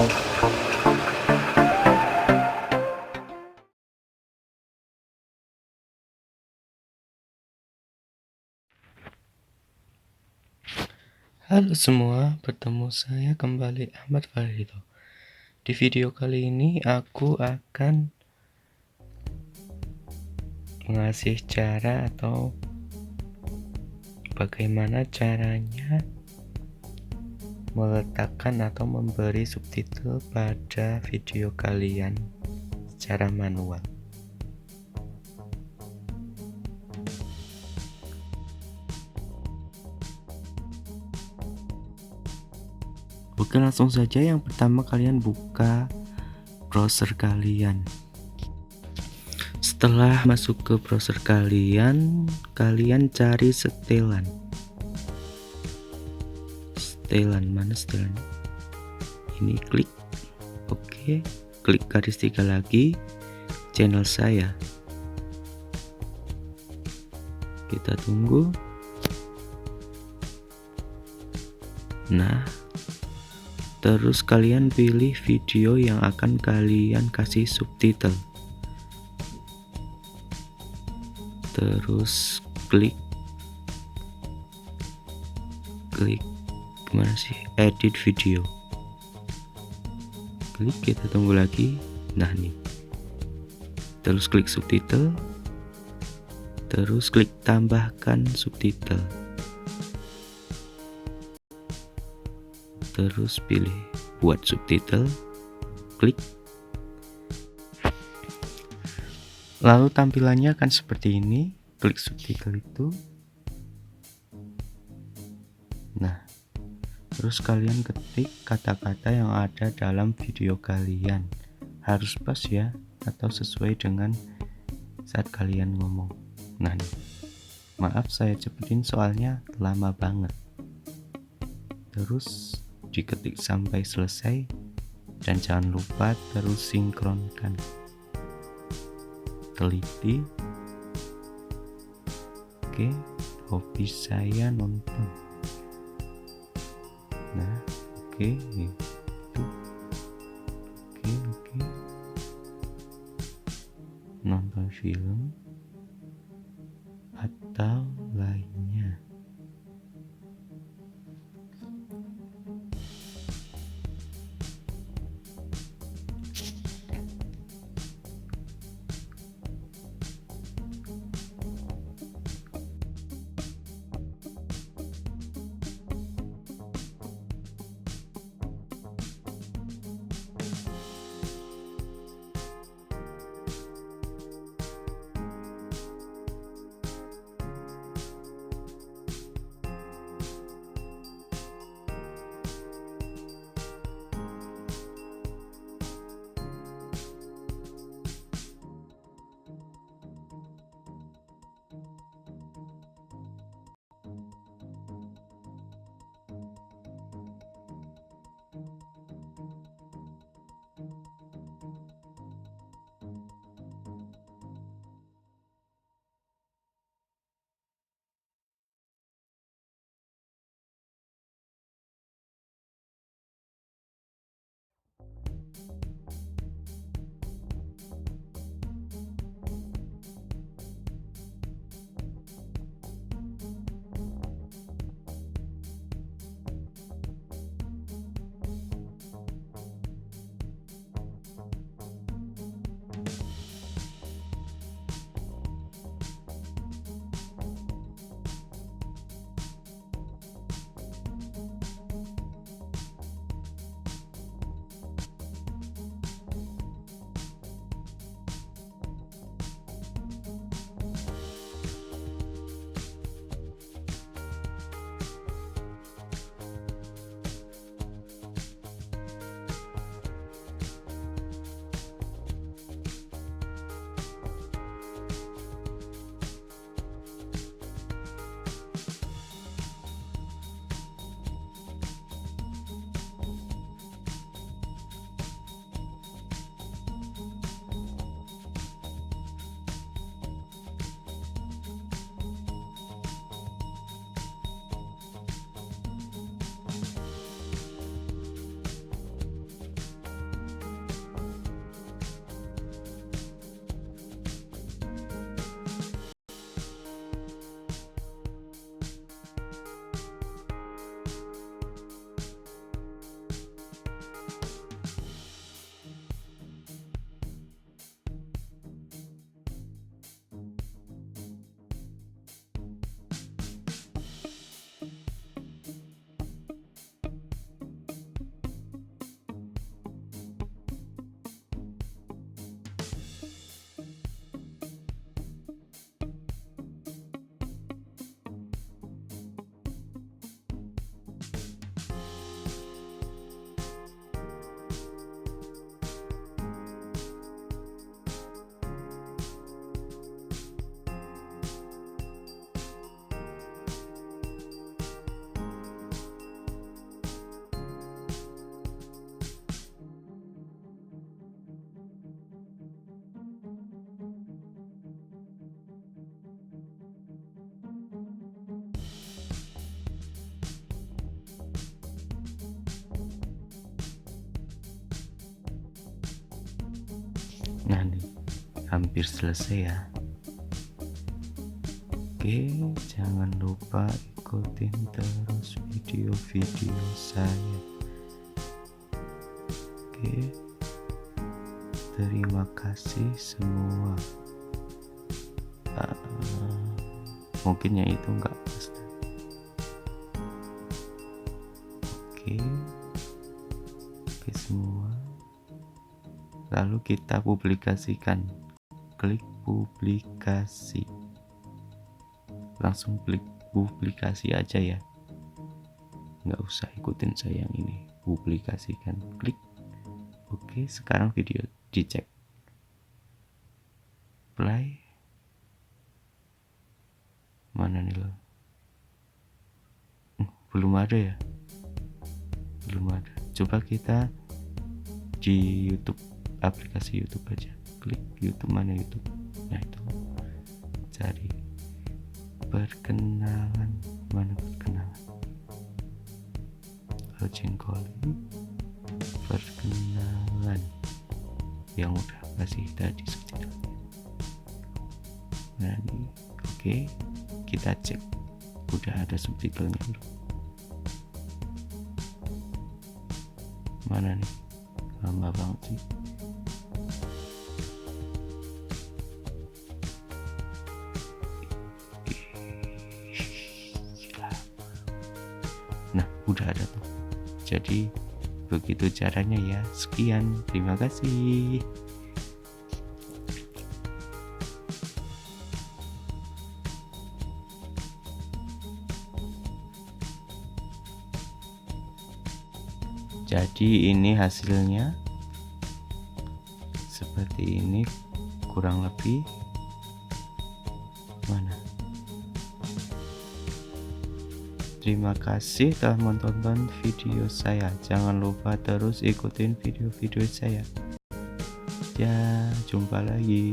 Halo semua, bertemu saya kembali Ahmad Farido. Di video kali ini aku akan mengasih cara atau bagaimana caranya meletakkan atau memberi subtitle pada video kalian secara manual. Oke, langsung saja. Yang pertama, kalian buka browser kalian. Setelah masuk ke browser kalian cari setelan. Mana setelan? Ini klik. Oke, klik garis 3 lagi, channel saya. Kita tunggu. Nah, terus kalian pilih video yang akan kalian kasih subtitle. Terus klik gimana sih, edit video. Klik, kita tunggu lagi. Nah nih, terus klik subtitle, terus klik tambahkan subtitle, terus pilih buat subtitle, klik. Lalu tampilannya akan seperti ini. Klik subtitle itu. Nah, terus kalian ketik kata-kata yang ada dalam video kalian. Harus pas ya, atau sesuai dengan saat kalian ngomong. Nah nih, maaf saya cepetin soalnya lama banget. Terus diketik sampai selesai, dan jangan lupa terus sinkronkan. Teliti. Oke, hobi saya nonton. Nah, oke, itu. Oke. Nonton film atau lainnya. hampir selesai ya. Oke, jangan lupa ikutin terus video-video saya. Oke, terima kasih semua. Mungkin yang itu enggak pas. Oke semua, lalu kita publikasikan. Klik publikasi, langsung klik publikasi aja ya, nggak usah ikutin saya yang ini. Publikasikan, klik. Oke, sekarang video dicek, play. Mana nih lo? Belum ada ya, belum ada. Coba kita di YouTube, aplikasi YouTube aja, klik YouTube. Mana YouTube? Nah itu, cari perkenalan. Mana perkenalan? Jengkoli perkenalan yang udah kasih tadi subtitlenya. Nah ini oke, kita cek udah ada subtitlenya belum. Mana nih, lama banget sih. Nah udah ada tuh. Jadi begitu caranya ya. Sekian, terima kasih. Jadi ini hasilnya seperti ini kurang lebih. Mana? Terima kasih telah menonton video saya. Jangan lupa terus ikutin video-video saya. Ya, jumpa lagi.